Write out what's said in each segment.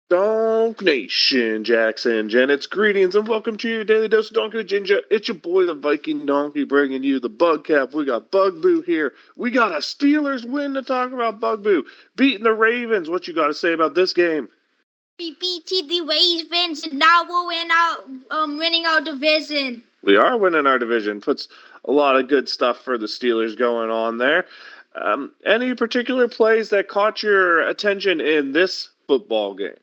Donk Nation, Jackson, Janet's greetings, and welcome to your daily dose of Donkey Ginger. It's your boy, the Viking Donkey, bringing you the Bugcap. We got Bugboo here. We got a Steelers win to talk about. Bugboo beating the Ravens. What you got to say about this game? We beat the Ravens, and now we're winning our division. We are winning our division. Puts a lot of good stuff for the Steelers going on there. Any particular plays that caught your attention in this football game?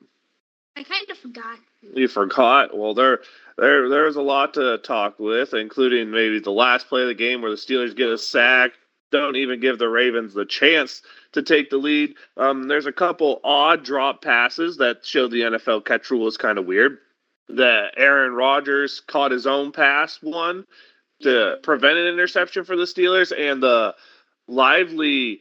I kind of forgot. You forgot? Well, there's a lot to talk with, including maybe the last play of the game where the Steelers get a sack, don't even give the Ravens the chance to take the lead. There's a couple odd drop passes that show the NFL catch rule is kind of weird. That Aaron Rodgers caught his own pass one to prevent an interception for the Steelers, and the lively,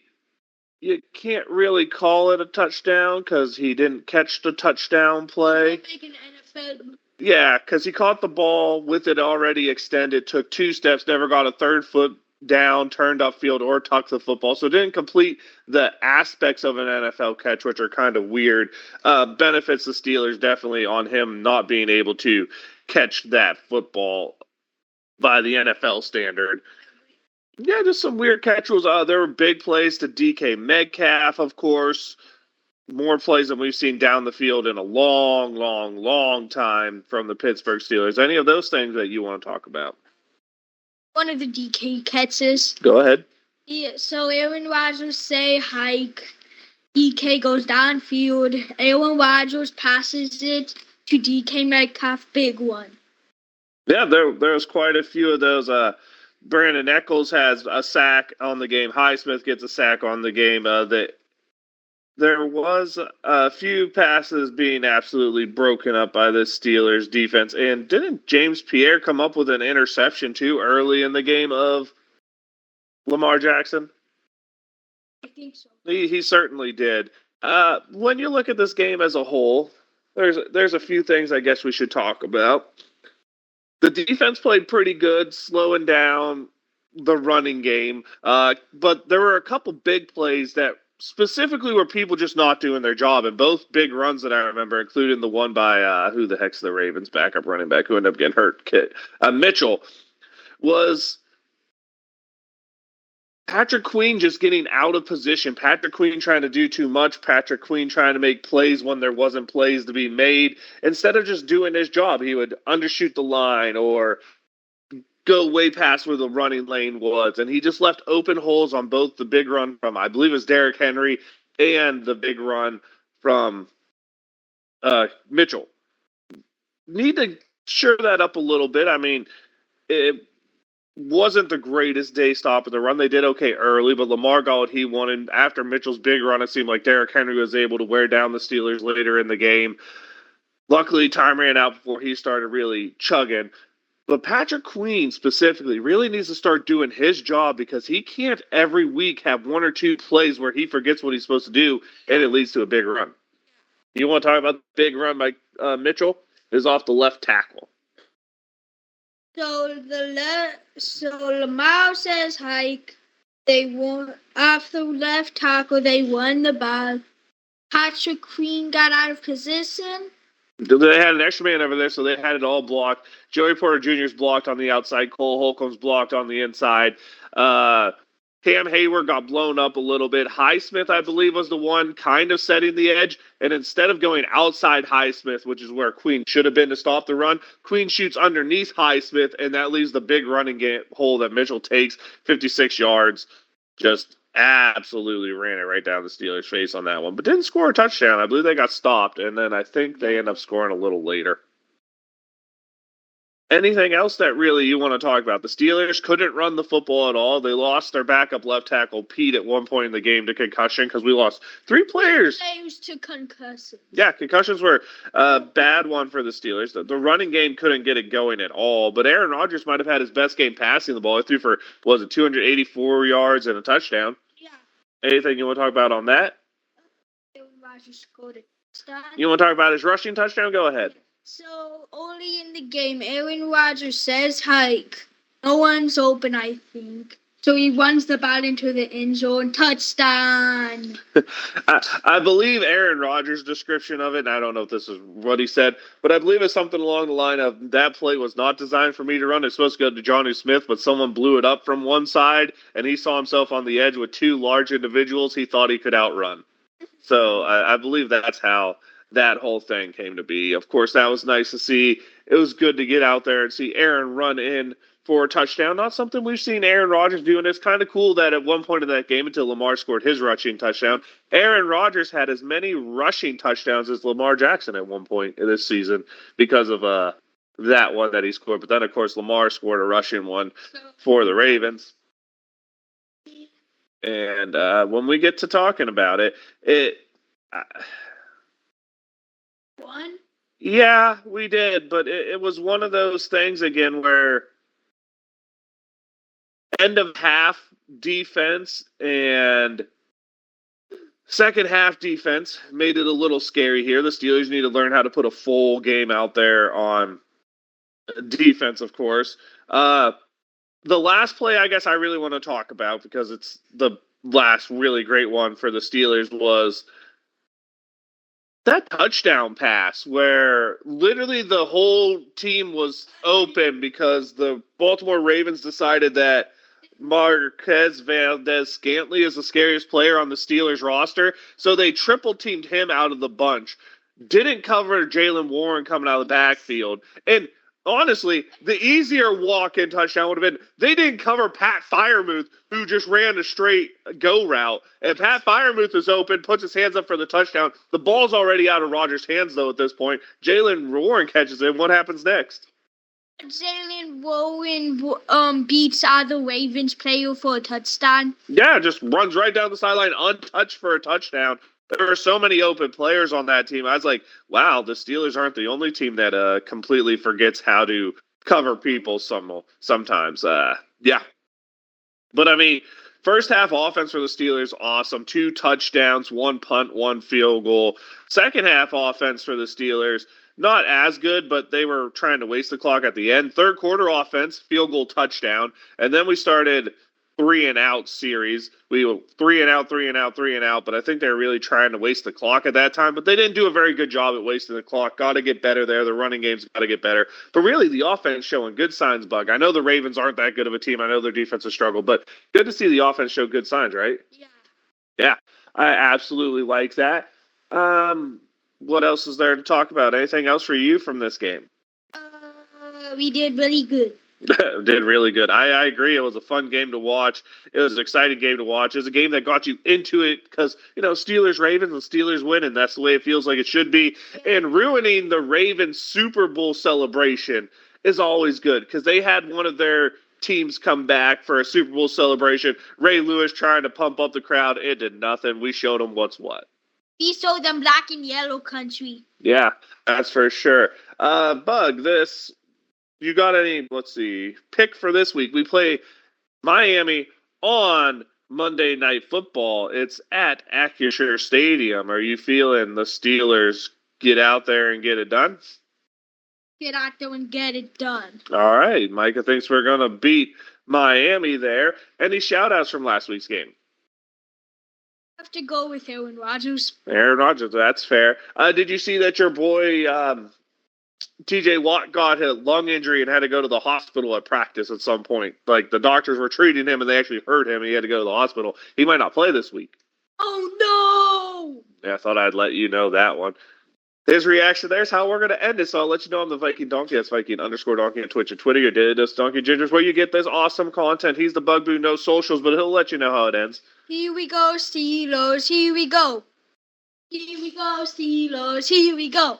you can't really call it a touchdown because he didn't catch the touchdown play. Yeah, because he caught the ball with it already extended, took 2 steps, never got a 3rd foot down, turned upfield, or tucked the football. So didn't complete the aspects of an NFL catch, which are kind of weird. Benefits the Steelers definitely on him not being able to catch that football by the NFL standard. Yeah, just some weird catch rules. There were big plays to DK Metcalf, of course. More plays than we've seen down the field in a long, long, long time from the Pittsburgh Steelers. Any of those things that you want to talk about? One of the DK catches. Go ahead. Yeah, so Aaron Rodgers say hike. DK goes downfield. Aaron Rodgers passes it to DK Metcalf, big one. Yeah, there's quite a few of those. Brandon Echols has a sack on the game. Highsmith gets a sack on the game. There was a few passes being absolutely broken up by the Steelers defense. And didn't James Pierre come up with an interception too early in the game of Lamar Jackson? I think so. He certainly did. When you look at this game as a whole, there's a few things I guess we should talk about. The defense played pretty good, slowing down the running game. But there were a couple big plays that specifically were people just not doing their job, and both big runs that I remember, including the one by who the heck's the Ravens backup running back who ended up getting hurt, Mitchell, was Patrick Queen just getting out of position. Patrick Queen trying to do too much. Patrick Queen trying to make plays when there wasn't plays to be made. Instead of just doing his job, he would undershoot the line or go way past where the running lane was. And he just left open holes on both the big run from, I believe it was Derrick Henry, and the big run from Mitchell. Need to shore that up a little bit. I mean, it wasn't the greatest day stopping the run. They did okay early, but Lamar got what he wanted. After Mitchell's big run, it seemed like Derrick Henry was able to wear down the Steelers later in the game. Luckily, time ran out before he started really chugging. But Patrick Queen specifically really needs to start doing his job because he can't every week have 1 or 2 plays where he forgets what he's supposed to do and it leads to a big run. You want to talk about the big run by Mitchell? It is off the left tackle. So Lamar says hike. They won after left tackle. They won the ball. Patrick Queen got out of position. They had an extra man over there, so they had it all blocked. Joey Porter Jr. is blocked on the outside. Cole Holcomb's blocked on the inside. Cam Hayward got blown up a little bit. Highsmith, I believe, was the one kind of setting the edge. And instead of going outside Highsmith, which is where Queen should have been to stop the run, Queen shoots underneath Highsmith, and that leaves the big running hole that Mitchell takes, 56 yards. Just absolutely ran it right down the Steelers' face on that one. But didn't score a touchdown. I believe they got stopped, and then I think they end up scoring a little later. Anything else that really you want to talk about? The Steelers couldn't run the football at all. They lost their backup left tackle, Pete, at one point in the game to concussion because we lost 3 players. Players to concussions. Yeah, concussions were a bad one for the Steelers. The running game couldn't get it going at all, but Aaron Rodgers might have had his best game passing the ball. He threw for, 284 yards and a touchdown? Yeah. Anything you want to talk about on that? Aaron Rodgers scored a touchdown. You want to talk about his rushing touchdown? Go ahead. So, early in the game, Aaron Rodgers says hike. No one's open, I think. So he runs the ball into the end zone. Touchdown. I believe Aaron Rodgers' description of it, and I don't know if this is what he said, but I believe it's something along the line of that play was not designed for me to run. It's supposed to go to Johnny Smith, but someone blew it up from one side, and he saw himself on the edge with two large individuals he thought he could outrun. So I believe that's how that whole thing came to be. Of course, that was nice to see. It was good to get out there and see Aaron run in for a touchdown. Not something we've seen Aaron Rodgers do, and it's kind of cool that at one point in that game, until Lamar scored his rushing touchdown, Aaron Rodgers had as many rushing touchdowns as Lamar Jackson at one point in this season because of that one that he scored. But then, of course, Lamar scored a rushing one for the Ravens. And when we get to talking about it, One? Yeah, we did, but it was one of those things again where end of half defense and second half defense made it a little scary here. The Steelers need to learn how to put a full game out there on defense, of course. The last play I guess I really want to talk about because it's the last really great one for the Steelers was that touchdown pass where literally the whole team was open because the Baltimore Ravens decided that Marquez Valdez-Scantling is the scariest player on the Steelers roster, so they triple teamed him out of the bunch. Didn't cover Jaylen Warren coming out of the backfield. And honestly, the easier walk-in touchdown would have been they didn't cover Pat Freiermuth, who just ran a straight go route. And Pat Freiermuth is open, puts his hands up for the touchdown. The ball's already out of Rodgers' hands, though, at this point. Jaylen Warren catches it. What happens next? Jaylen Warren beats out the Ravens player for a touchdown. Yeah, just runs right down the sideline, untouched for a touchdown. There were so many open players on that team. I was like, wow, the Steelers aren't the only team that completely forgets how to cover people sometimes. Yeah. But, I mean, first half offense for the Steelers, awesome. 2 touchdowns, 1 punt, 1 field goal. Second half offense for the Steelers, not as good, but they were trying to waste the clock at the end. Third quarter offense, field goal, touchdown. And then we started 3-and-out series. We were 3-and-out, 3-and-out, 3-and-out, but I think they were really trying to waste the clock at that time. But they didn't do a very good job at wasting the clock. Got to get better there. The running game's got to get better. But really, the offense showing good signs, Bug. I know the Ravens aren't that good of a team. I know their defense has struggled, but good to see the offense show good signs, right? Yeah. Yeah, I absolutely like that. What else is there to talk about? Anything else for you from this game? We did really good. Did really good. I agree. It was a fun game to watch. It was an exciting game to watch. It was a game that got you into it because, Steelers Ravens and Steelers win, and that's the way it feels like it should be. And ruining the Ravens Super Bowl celebration is always good because they had one of their teams come back for a Super Bowl celebration. Ray Lewis trying to pump up the crowd. It did nothing. We showed them what's what. We showed them black and yellow country. Yeah, that's for sure. Bug, you got any, pick for this week? We play Miami on Monday Night Football. It's at Acrisure Stadium. Are you feeling the Steelers get out there and get it done? Get out there and get it done. All right. Micah thinks we're going to beat Miami there. Any shout-outs from last week's game? I have to go with Aaron Rodgers. Aaron Rodgers, that's fair. Did you see that your boy TJ Watt got a lung injury and had to go to the hospital at practice at some point? Like, the doctors were treating him and they actually hurt him and he had to go to the hospital. He might not play this week. Oh, no! Yeah, I thought I'd let you know that one. His reaction there's how we're going to end it. So I'll let you know I'm the Viking Donkey. That's Viking_Donkey on Twitch and Twitter. You did this Donkey Gingers where you get this awesome content. He's the Bugaboo, no socials, but he'll let you know how it ends. Here we go, Steelers. Here we go. Here we go, Steelers. Here we go.